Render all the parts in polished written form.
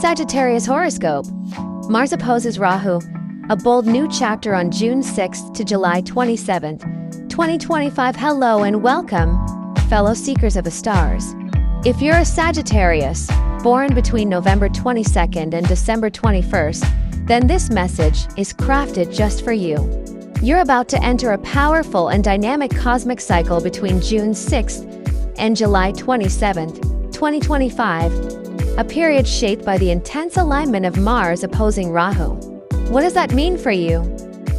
Sagittarius horoscope. Mars opposes Rahu, a bold new chapter on June 6th to July 27th, 2025. Hello and welcome, fellow seekers of the stars. If you're a Sagittarius, born between November 22nd and December 21st, then this message is crafted just for you. You're about to enter a powerful and dynamic cosmic cycle between June 6th and July 27th, 2025, a period shaped by the intense alignment of Mars opposing Rahu. What does that mean for you?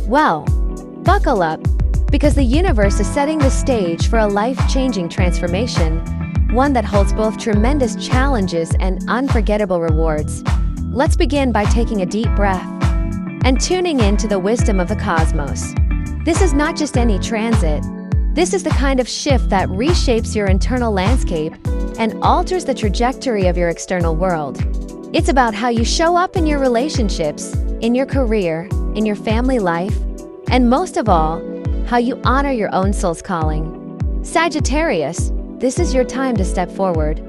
Well, buckle up, because the universe is setting the stage for a life-changing transformation, one that holds both tremendous challenges and unforgettable rewards. Let's begin by taking a deep breath and tuning into the wisdom of the cosmos. This is not just any transit. This is the kind of shift that reshapes your internal landscape and alters the trajectory of your external world. It's about how you show up in your relationships, in your career, in your family life, and most of all, how you honor your own soul's calling. Sagittarius, this is your time to step forward.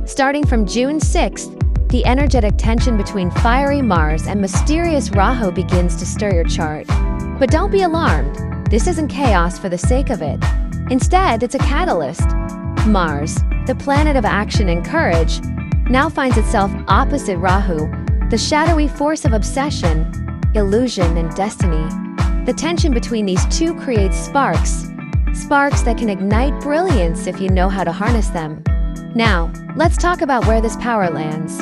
Starting from June 6th, the energetic tension between fiery Mars and mysterious Rahu begins to stir your chart. But don't be alarmed. This isn't chaos for the sake of it. Instead, it's a catalyst. Mars, the planet of action and courage, now finds itself opposite Rahu, the shadowy force of obsession, illusion, and destiny. The tension between these two creates sparks that can ignite brilliance if you know how to harness them. Now, let's talk about where this power lands.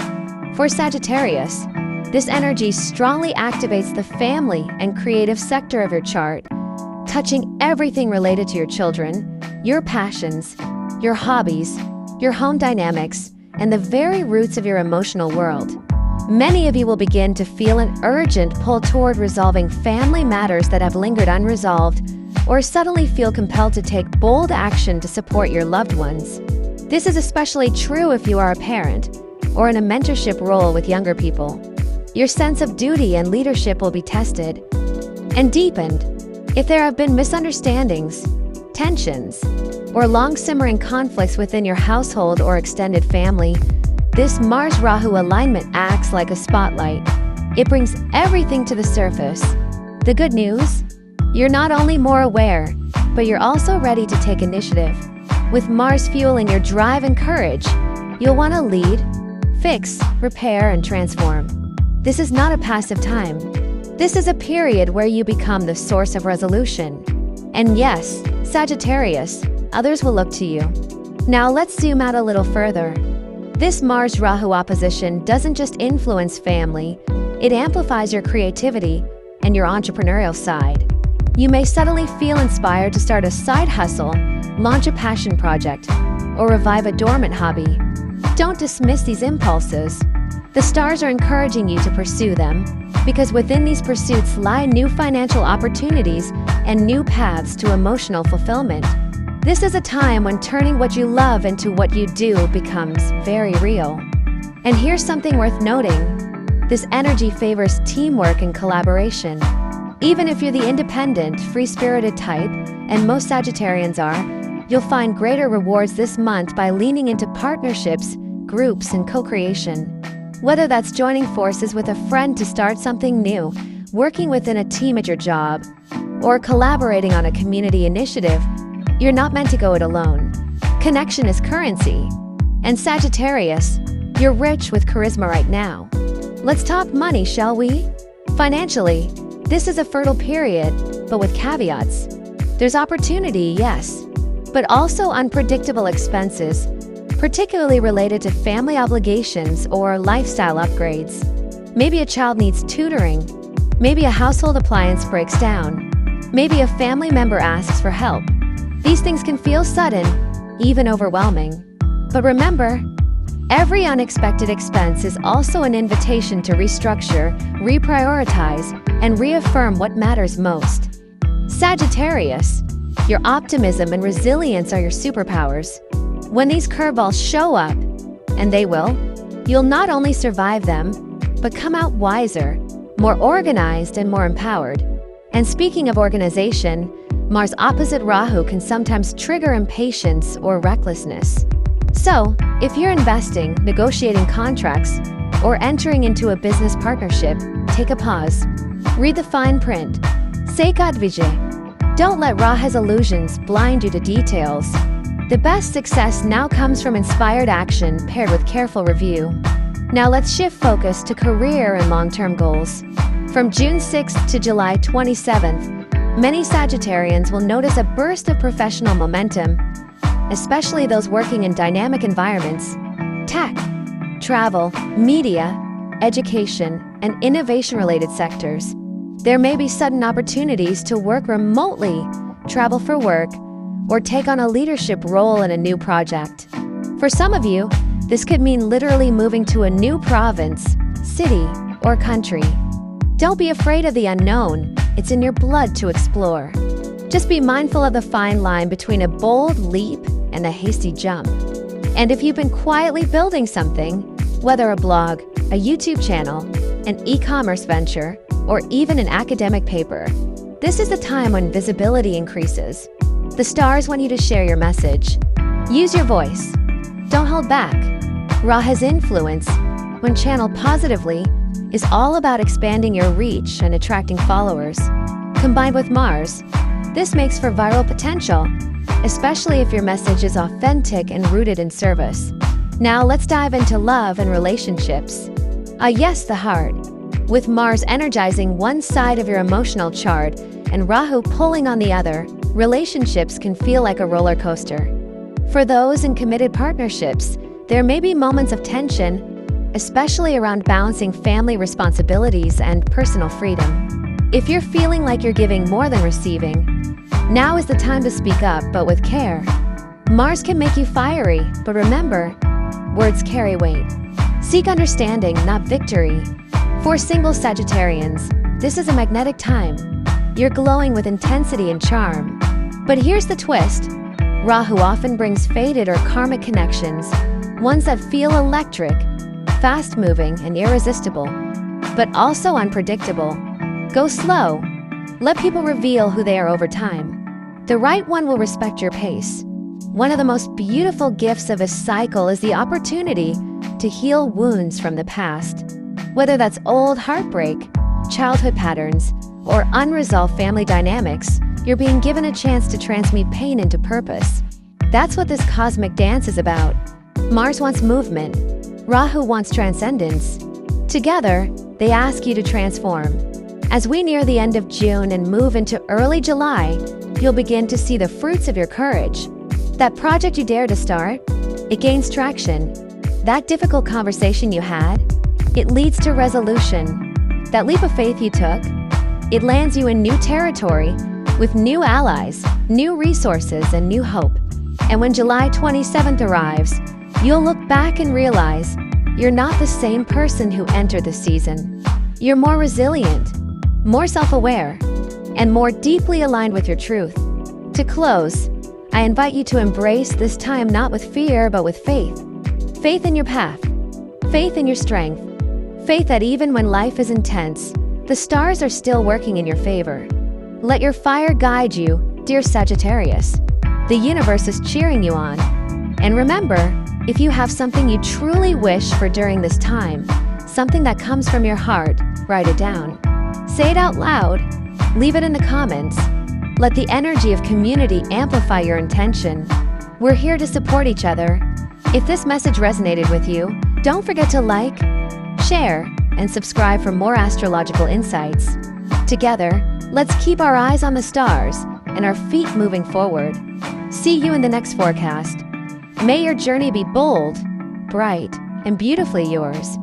For Sagittarius, this energy strongly activates the family and creative sector of your chart, touching everything related to your children, your passions, your hobbies, your home dynamics, and the very roots of your emotional world. Many of you will begin to feel an urgent pull toward resolving family matters that have lingered unresolved, or suddenly feel compelled to take bold action to support your loved ones. This is especially true if you are a parent or in a mentorship role with younger people. Your sense of duty and leadership will be tested and deepened. If there have been misunderstandings, tensions, or long-simmering conflicts within your household or extended family, this Mars-Rahu alignment acts like a spotlight. It brings everything to the surface. The good news? You're not only more aware, but you're also ready to take initiative. With Mars fueling your drive and courage, you'll want to lead, fix, repair, and transform. This is not a passive time. This is a period where you become the source of resolution. And yes, Sagittarius, others will look to you. Now let's zoom out a little further. This Mars-Rahu opposition doesn't just influence family, it amplifies your creativity and your entrepreneurial side. You may suddenly feel inspired to start a side hustle, launch a passion project, or revive a dormant hobby. Don't dismiss these impulses. The stars are encouraging you to pursue them, because within these pursuits lie new financial opportunities and new paths to emotional fulfillment. This is a time when turning what you love into what you do becomes very real. And here's something worth noting. This energy favors teamwork and collaboration. Even if you're the independent, free-spirited type, and most Sagittarians are, you'll find greater rewards this month by leaning into partnerships, groups, and co-creation. Whether that's joining forces with a friend to start something new, working within a team at your job, or collaborating on a community initiative, you're not meant to go it alone. Connection is currency. And Sagittarius, you're rich with charisma right now. Let's talk money, shall we? Financially, this is a fertile period, but with caveats. There's opportunity, yes, but also unpredictable expenses, particularly related to family obligations or lifestyle upgrades. Maybe a child needs tutoring. Maybe a household appliance breaks down. Maybe a family member asks for help. These things can feel sudden, even overwhelming. But remember, every unexpected expense is also an invitation to restructure, reprioritize, and reaffirm what matters most. Sagittarius, your optimism and resilience are your superpowers. When these curveballs show up, and they will, you'll not only survive them, but come out wiser, more organized, and more empowered. And speaking of organization, Mars opposite Rahu can sometimes trigger impatience or recklessness. So, if you're investing, negotiating contracts, or entering into a business partnership, take a pause. Read the fine print. Sekat Vijay. Don't let Rahu's illusions blind you to details. The best success now comes from inspired action paired with careful review. Now let's shift focus to career and long-term goals. From June 6th to July 27th, many Sagittarians will notice a burst of professional momentum, especially those working in dynamic environments, tech, travel, media, education, and innovation-related sectors. There may be sudden opportunities to work remotely, travel for work, or take on a leadership role in a new project. For some of you, this could mean literally moving to a new province, city, or country. Don't be afraid of the unknown. It's in your blood to explore. Just be mindful of the fine line between a bold leap and a hasty jump. And if you've been quietly building something, whether a blog, a YouTube channel, an e-commerce venture, or even an academic paper, this is the time when visibility increases. The stars want you to share your message. Use your voice. Don't hold back. Rahu's influence, when channeled positively, is all about expanding your reach and attracting followers. Combined with Mars, this makes for viral potential, especially if your message is authentic and rooted in service. Now let's dive into love and relationships. Yes, the heart. With Mars energizing one side of your emotional chart and Rahu pulling on the other, relationships can feel like a roller coaster. For those in committed partnerships, there may be moments of tension, especially around balancing family responsibilities and personal freedom. If you're feeling like you're giving more than receiving, now is the time to speak up, but with care. Mars can make you fiery, but remember, words carry weight. Seek understanding, not victory. For single Sagittarians, this is a magnetic time. You're glowing with intensity and charm. But here's the twist. Rahu often brings fated or karmic connections, ones that feel electric, fast-moving, and irresistible, but also unpredictable. Go slow. Let people reveal who they are over time. The right one will respect your pace. One of the most beautiful gifts of a cycle is the opportunity to heal wounds from the past. Whether that's old heartbreak, childhood patterns, or unresolved family dynamics, you're being given a chance to transmute pain into purpose. That's what this cosmic dance is about. Mars wants movement. Rahu wants transcendence. Together, they ask you to transform. As we near the end of June and move into early July, you'll begin to see the fruits of your courage. That project you dared to start, it gains traction. That difficult conversation you had, it leads to resolution. That leap of faith you took, it lands you in new territory with new allies, new resources, and new hope. And when July 27th arrives, you'll look back and realize you're not the same person who entered the season. You're more resilient, more self-aware, and more deeply aligned with your truth. To close, I invite you to embrace this time not with fear, but with faith. Faith in your path, faith in your strength, faith that even when life is intense, the stars are still working in your favor. Let your fire guide you, dear Sagittarius. The universe is cheering you on. And remember, if you have something you truly wish for during this time, something that comes from your heart, write it down. Say it out loud. Leave it in the comments. Let the energy of community amplify your intention. We're here to support each other. If this message resonated with you, don't forget to like, share, and subscribe for more astrological insights. Together, let's keep our eyes on the stars and our feet moving forward. See you in the next forecast. May your journey be bold, bright, and beautifully yours.